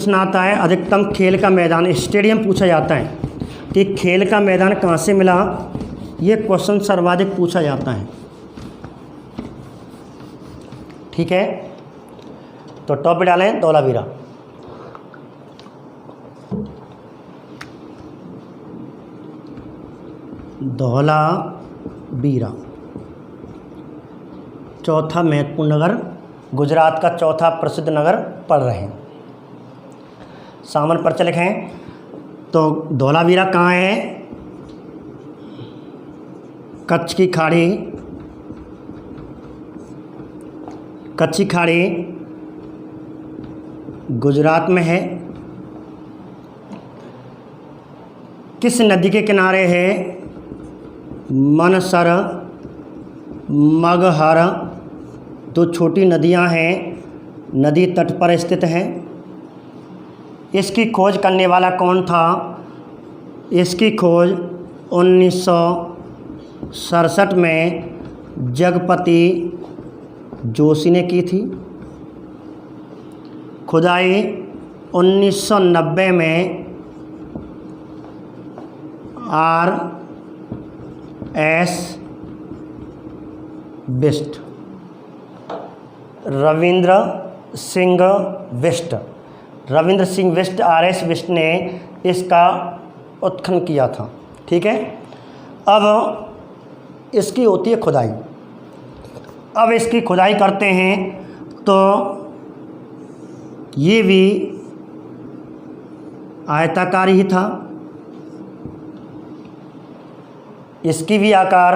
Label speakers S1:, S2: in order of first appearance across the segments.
S1: प्रश्न आता है अधिकतम खेल का मैदान, स्टेडियम पूछा जाता है कि खेल का मैदान कहाँ से मिला, ये क्वेश्चन सर्वाधिक पूछा जाता है। ठीक है, तो टॉप पे डालें धौलावीरा। धौलावीरा चौथा महत्वपूर्ण नगर, गुजरात का चौथा प्रसिद्ध नगर पढ़ रहे हैं। सामान्य परिचय लिखें तो धौलावीरा कहाँ है? कच्छ की खाड़ी, कच्छ खाड़ी गुजरात में है। किस नदी के किनारे है? मनसर, मगहर, दो छोटी नदियां हैं, नदी तट पर स्थित हैं। इसकी खोज करने वाला कौन था? इसकी खोज 1967 में जगपति जोशी ने की थी। खुदाई 1990 में RS बिष्ट, रविंद्र सिंह बिष्ट, RS बिष्ट ने इसका उत्खनन किया था। ठीक है, अब इसकी होती है खुदाई। अब इसकी खुदाई करते हैं तो ये भी आयताकार ही था, इसकी भी आकार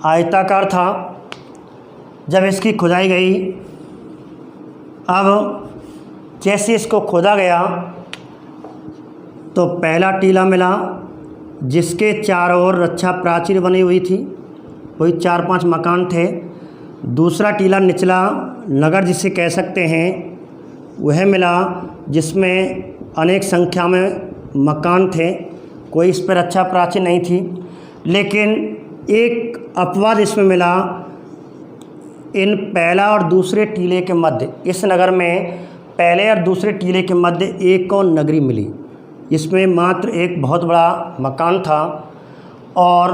S1: आयताकार था। जब इसकी खुदाई गई, अब जैसे इसको खोदा गया तो पहला टीला मिला जिसके चारों ओर रक्षा प्राचीर बनी हुई थी, वही 4-5 मकान थे। दूसरा टीला निचला नगर जिसे कह सकते हैं वह मिला, जिसमें अनेक संख्या में मकान थे, कोई इस पर रक्षा प्राचीर नहीं थी। लेकिन एक अपवाद इसमें मिला, इन पहला और दूसरे टीले के मध्य, इस नगर में पहले और दूसरे टीले के मध्य एक और नगरी मिली। इसमें मात्र एक बहुत बड़ा मकान था और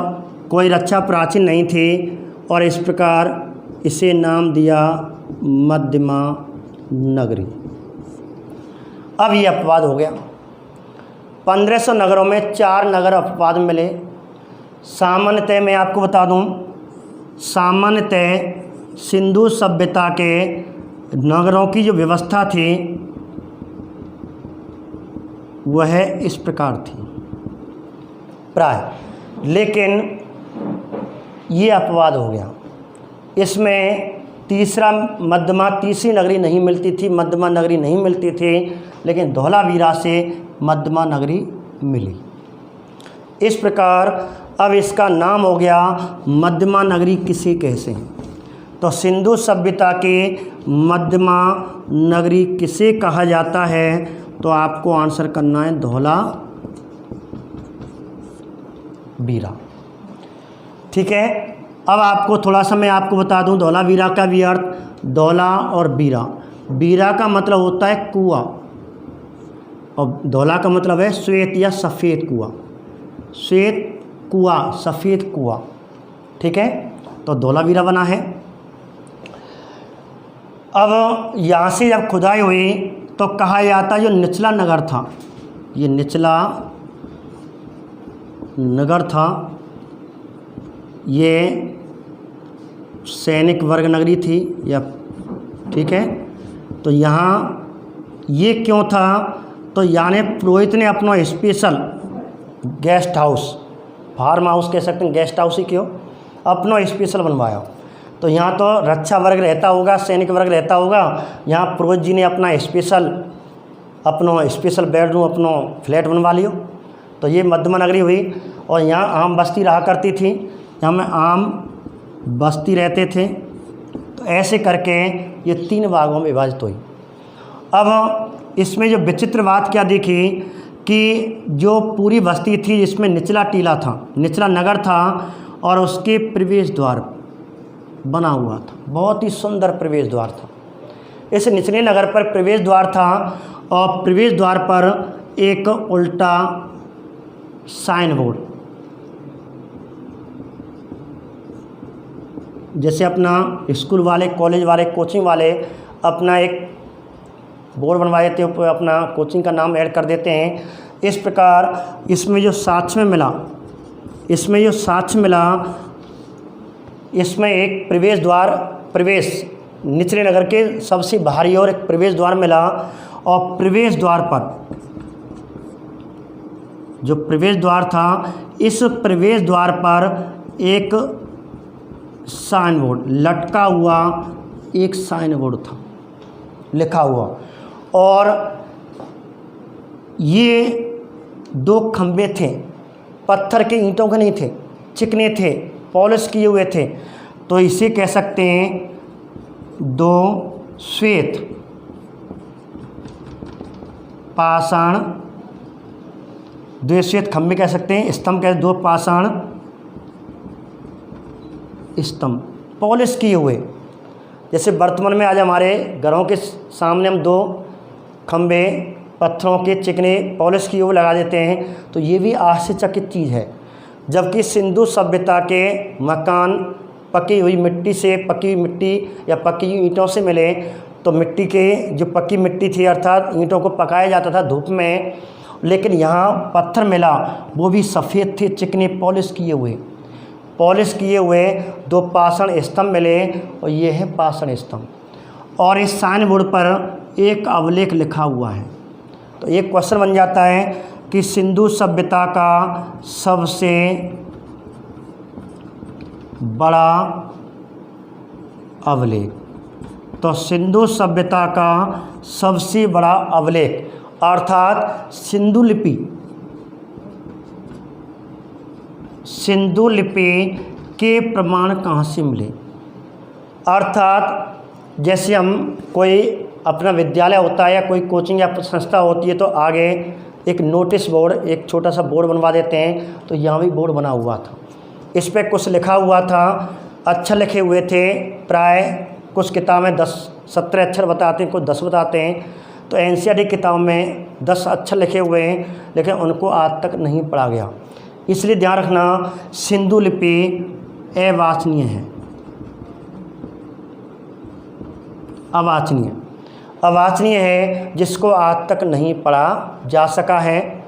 S1: कोई रक्षा प्राचीर नहीं थी, और इस प्रकार इसे नाम दिया मध्यमा नगरी। अब ये अपवाद हो गया। 1500 नगरों में 4 नगर अपवाद मिले। सामान्यतः मैं आपको बता दूं, सामान्यतः सिंधु सभ्यता के नगरों की जो व्यवस्था थी वह इस प्रकार थी प्राय, लेकिन ये अपवाद हो गया। इसमें तीसरी नगरी नहीं मिलती थी, मध्यमा नगरी नहीं मिलती थी, लेकिन धौलावीरा से मध्यमा नगरी मिली। इस प्रकार अब इसका नाम हो गया मध्यमा नगरी किसे कहते हैं? तो सिंधु सभ्यता के मध्यमा नगरी किसे कहा जाता है? तो आपको आंसर करना है धौलावीरा। ठीक है, अब आपको थोड़ा सा मैं आपको बता दूं धौलावीरा का भी अर्थ। धौला और वीरा, वीरा का मतलब होता है कुआं और धौला का मतलब है श्वेत या सफ़ेद कुआं। श्वेत कुआं, सफ़ेद कुआं। ठीक है, तो धौलावीरा बना है। अब यहाँ से जब खुदाई हुई तो कहा जाता है जो निचला नगर था, ये निचला नगर था, ये सैनिक वर्ग नगरी थी या, ठीक है। तो यहाँ ये क्यों था? तो यानी पुरोहित ने अपना special guest house, farm house कह सकते हैं, गेस्ट हाउस ही क्यों, अपना स्पेशल बनवाया। तो यहाँ तो रक्षा वर्ग रहता होगा, सैनिक वर्ग रहता होगा, यहाँ पुरोहित जी ने अपना स्पेशल बेडरूम, अपना फ्लैट बनवा लियो। तो ये मध्यमा नगरी हुई। और यहाँ आम बस्ती रहा करती थी, यहाँ में आम बस्ती रहते थे। तो ऐसे करके ये 3 भागों में विभाजित हुई। अब इसमें जो विचित्र बात क्या दिखी कि जो पूरी बस्ती थी जिसमें निचला टीला था, निचला नगर था, और उसके प्रवेश द्वार बना हुआ था, बहुत ही सुंदर प्रवेश द्वार था। इस निचले नगर पर प्रवेश द्वार था और प्रवेश द्वार पर एक उल्टा साइन बोर्ड, जैसे अपना स्कूल वाले, कॉलेज वाले, कोचिंग वाले अपना एक बोर्ड बनवा देते हैं, ऊपर अपना कोचिंग का नाम ऐड कर देते हैं। इस प्रकार इसमें जो साक्ष्य में मिला, इसमें एक प्रवेश द्वार, प्रवेश निचले नगर के सबसे बाहरी ओर एक प्रवेश द्वार मिला और प्रवेश द्वार पर जो प्रवेश द्वार था, इस प्रवेश द्वार पर एक साइन बोर्ड लटका हुआ, एक साइन बोर्ड था लिखा हुआ, और ये 2 खंबे थे, पत्थर के, ईंटों के नहीं थे, चिकने थे, पॉलिश किए हुए थे। तो इसे कह सकते हैं 2 श्वेत पाषाण, 2 श्वेत खंबे कह सकते हैं, स्तंभ कह, 2 पाषाण स्तंभ पॉलिश किए हुए। जैसे वर्तमान में आज हमारे घरों के सामने हम 2 खंबे पत्थरों के चिकने पॉलिश किए हुए लगा देते हैं, तो ये भी आश्चर्यचकित चीज़ है। जबकि सिंधु सभ्यता के मकान पकी हुई मिट्टी से, पकी मिट्टी या पकी ईंटों से मिले, तो मिट्टी के जो पक्की मिट्टी थी अर्थात ईंटों को पकाया जाता था धूप में, लेकिन यहाँ पत्थर मिला वो भी सफ़ेद थे, चिकने पॉलिश किए हुए 2 पाषाण स्तंभ मिले, और ये है पाषाण स्तंभ। और इस साइन बोर्ड पर एक अवलेख लिखा हुआ है। तो एक क्वेश्चन बन जाता है कि सिंधु सभ्यता का सबसे बड़ा अवलेख, तो सिंधु सभ्यता का सबसे बड़ा अवलेख अर्थात सिंधु लिपि के प्रमाण कहाँ से मिले। अर्थात जैसे हम कोई अपना विद्यालय होता है या कोई कोचिंग या संस्था होती है, तो आगे एक नोटिस बोर्ड, एक छोटा सा बोर्ड बनवा देते हैं। तो यहाँ भी बोर्ड बना हुआ था, इस पर कुछ लिखा हुआ था, अक्षर लिखे हुए थे। प्राय कुछ किताबें 17 अक्षर बताते हैं, कुछ 10 बताते हैं। तो एनसीईआरटी किताब में 10 अक्षर लिखे हुए हैं, लेकिन उनको आज तक नहीं पढ़ा गया। इसलिए ध्यान रखना, सिंधु लिपि अवांछनीय है, अवांछनीय है, जिसको आज तक नहीं पढ़ा जा सका है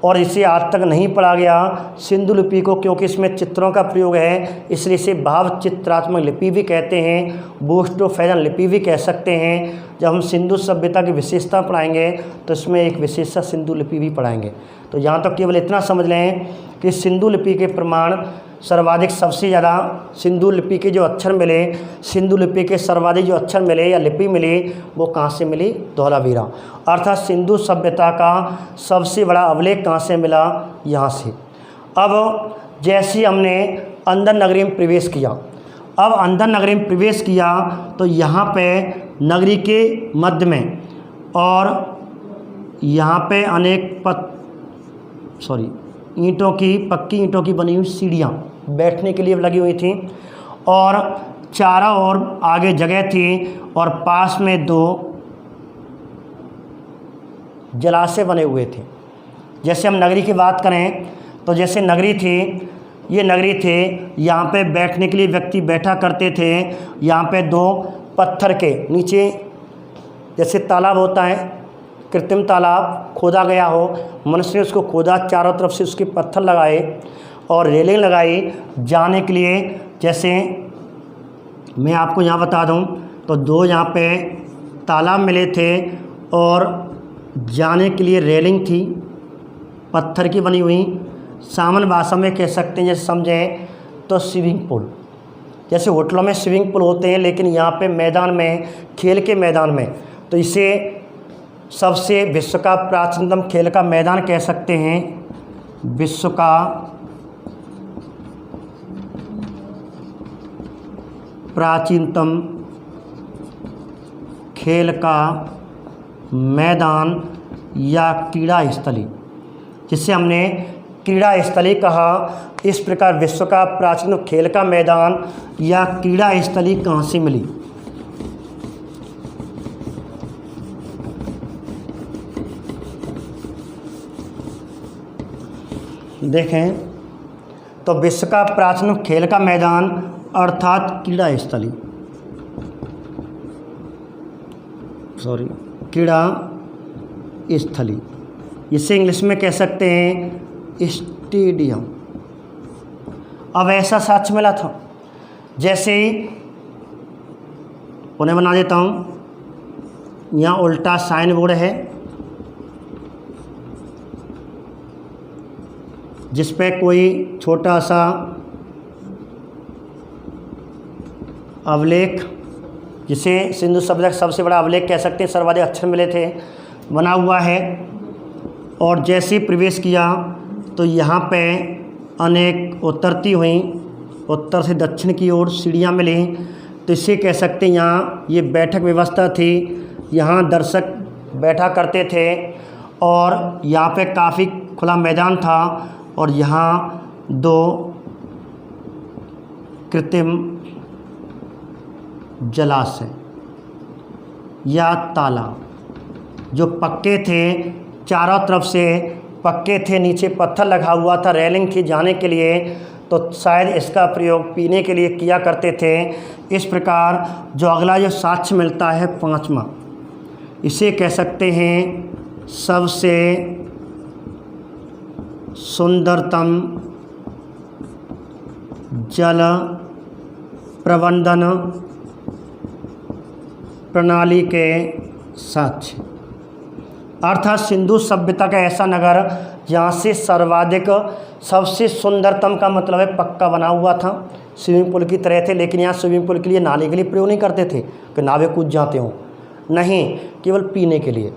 S1: और इसे आज तक नहीं पढ़ा गया सिंधु लिपि को, क्योंकि इसमें चित्रों का प्रयोग है, इसलिए इसे भाव चित्रात्मक लिपि भी कहते हैं, बूस्टोफेजन लिपि भी कह सकते हैं। जब हम सिंधु सभ्यता की विशेषता पढ़ाएंगे तो इसमें एक विशेषता सिंधु लिपि भी पढ़ाएंगे। तो यहाँ तक केवल इतना समझ लें कि सिंधु लिपि के प्रमाण सर्वाधिक, सबसे ज़्यादा सिंधु लिपि के जो अक्षर मिले, सिंधु लिपि के सर्वाधिक जो अक्षर मिले या लिपि मिली, वो कहाँ से मिली? धौलावीरा। अर्थात सिंधु सभ्यता का सबसे बड़ा अवलेख कहाँ से मिला? यहाँ से। अब जैसे हमने अंदर नगरी में प्रवेश किया, तो यहाँ पे नगरी के मध्य में और यहाँ पे अनेक ईंटों की, पक्की ईंटों की बनी हुई सीढ़ियाँ बैठने के लिए लगी हुई थी और चारों ओर आगे जगह थी और पास में 2 जलाशय बने हुए थे। जैसे हम नगरी की बात करें तो जैसे नगरी थी, ये नगरी थे, यहाँ पे बैठने के लिए व्यक्ति बैठा करते थे। यहाँ पे 2 पत्थर के नीचे, जैसे तालाब होता है, कृत्रिम तालाब खोदा गया हो, मनुष्य ने उसको खोदा, चारों तरफ से उसके पत्थर लगाए और रेलिंग लगाई जाने के लिए। जैसे मैं आपको यहाँ बता दूँ तो 2 यहाँ पे तालाब मिले थे और जाने के लिए रेलिंग थी पत्थर की बनी हुई। सामान्य भाषा में कह सकते हैं, जैसे समझें तो स्विमिंग पूल, जैसे होटलों में स्विमिंग पूल होते हैं, लेकिन यहाँ पे मैदान में, खेल के मैदान में, तो इसे सबसे विश्व का प्राचीनतम खेल का मैदान कह सकते हैं। विश्व का प्राचीनतम खेल का मैदान या क्रीड़ा स्थली, जिसे हमने क्रीड़ा स्थली कहा। इस प्रकार विश्व का प्राचीन खेल का मैदान या क्रीड़ा स्थली कहाँ से मिली? देखें तो विश्व का प्राचीन खेल का मैदान अर्थात क्रीड़ा स्थली, क्रीड़ा स्थली, इसे इंग्लिश में कह सकते हैं स्टेडियम। अब ऐसा साक्ष्य मिला था, जैसे ही उन्हें बना देता हूँ, यहाँ उल्टा साइन बोर्ड है जिस पे कोई छोटा सा अवलेख, जिसे सिंधु सभ्यता का सबसे बड़ा अवलेख कह सकते हैं, सर्वाधिक अक्षर मिले थे, बना हुआ है। और जैसे ही प्रवेश किया तो यहाँ पे अनेक उतरती हुई, उत्तर से दक्षिण की ओर सीढ़ियाँ मिली, तो इसे कह सकते हैं यहाँ ये बैठक व्यवस्था थी, यहाँ दर्शक बैठा करते थे और यहाँ पे काफ़ी खुला मैदान था और यहाँ दो कृत्रिम जलाशय या तालाब जो पक्के थे, चारों तरफ से पक्के थे, नीचे पत्थर लगा हुआ था, रेलिंग थी जाने के लिए, तो शायद इसका प्रयोग पीने के लिए किया करते थे। इस प्रकार जो अगला जो साक्ष्य मिलता है 5वां, इसे कह सकते हैं सबसे सुंदरतम जल प्रबंधन प्रणाली के साक्ष्य, अर्थात सिंधु सभ्यता का ऐसा नगर जहाँ से सर्वाधिक, सबसे सुंदरतम का मतलब है पक्का बना हुआ था, स्विमिंग पूल की तरह थे, लेकिन यहाँ स्विमिंग पूल के लिए नाले के लिए प्रयोग नहीं करते थे कि नावे कूद जाते हों, नहीं, केवल पीने के लिए।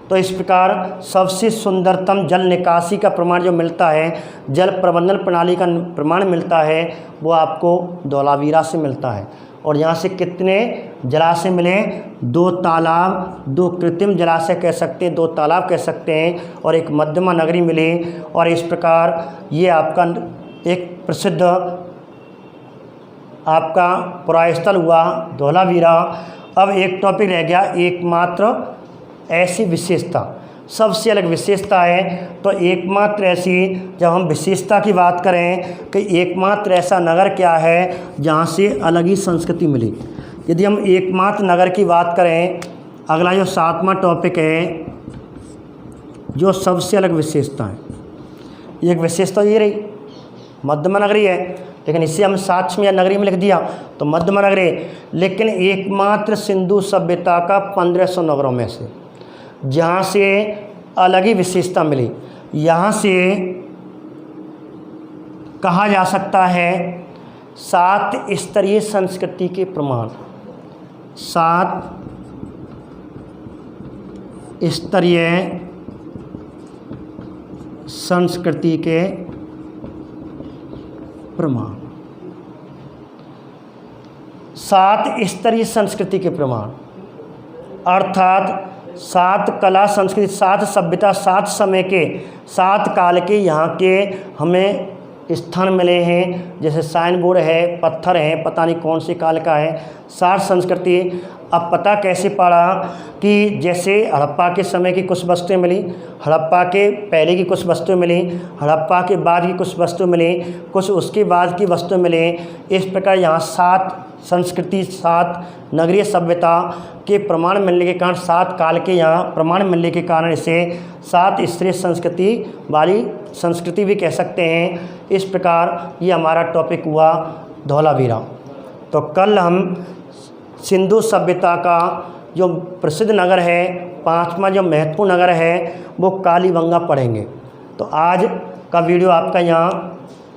S1: तो इस प्रकार सबसे सुंदरतम जल निकासी का प्रमाण जो मिलता है, जल प्रबंधन प्रणाली का प्रमाण मिलता है, वो आपको धौलावीरा से मिलता है। और यहाँ से कितने जलाशय मिले? 2 तालाब, 2 कृत्रिम जलाशय कह सकते हैं, 2 तालाब कह सकते हैं, और एक मध्यमा नगरी मिली। और इस प्रकार ये आपका एक प्रसिद्ध आपका पुरास्थल हुआ धौलावीरा। अब एक टॉपिक रह गया, एकमात्र ऐसी विशेषता, सबसे अलग विशेषता है। तो एकमात्र ऐसी, जब हम विशेषता की बात करें कि एकमात्र ऐसा नगर क्या है जहाँ से अलग ही संस्कृति मिली। यदि हम एकमात्र नगर की बात करें, अगला जो 7वां टॉपिक है, जो सबसे अलग विशेषता है, एक विशेषता ये रही मध्यमा नगरी है, लेकिन इसे हम साक्ष्य में या नगरी में लिख दिया तो मध्यमा नगरी, लेकिन एकमात्र सिंधु सभ्यता का 1500 नगरों में से जहाँ से अलग ही विशेषता मिली। यहाँ से कहा जा सकता है 7 स्तरीय संस्कृति के प्रमाण, 7 स्तरीय संस्कृति के प्रमाण, 7 स्तरीय संस्कृति के प्रमाण, अर्थात 7 कला संस्कृति, 7 सभ्यता, 7 समय के, 7 काल के यहाँ के हमें स्थान मिले हैं। जैसे साइन बोर्ड है, पत्थर हैं, पता नहीं कौन से काल का है, 7 संस्कृति। अब पता कैसे पड़ा कि जैसे हड़प्पा के समय की कुछ वस्तुएं मिली, हड़प्पा के पहले की कुछ वस्तुएं मिली, हड़प्पा के बाद की कुछ वस्तुएं मिली, कुछ उसके बाद की वस्तुएं मिली। इस प्रकार यहाँ 7 संस्कृति, 7 नगरीय सभ्यता के प्रमाण मिलने के कारण, 7 काल के यहाँ प्रमाण मिलने के कारण इसे 7 स्तरीय संस्कृति वाली संस्कृति भी कह सकते हैं। इस प्रकार ये हमारा टॉपिक हुआ धौलावीरा। तो कल हम सिंधु सभ्यता का जो प्रसिद्ध नगर है, 5वां जो महत्वपूर्ण नगर है, वो कालीबंगा पढ़ेंगे। तो आज का वीडियो आपका यहाँ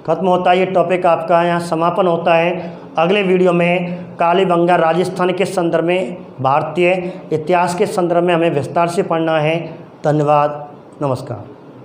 S1: खत्म होता है, ये टॉपिक आपका यहाँ समापन होता है। अगले वीडियो में कालीबंगा राजस्थान के संदर्भ में, भारतीय इतिहास के संदर्भ में हमें विस्तार से पढ़ना है। धन्यवाद, नमस्कार।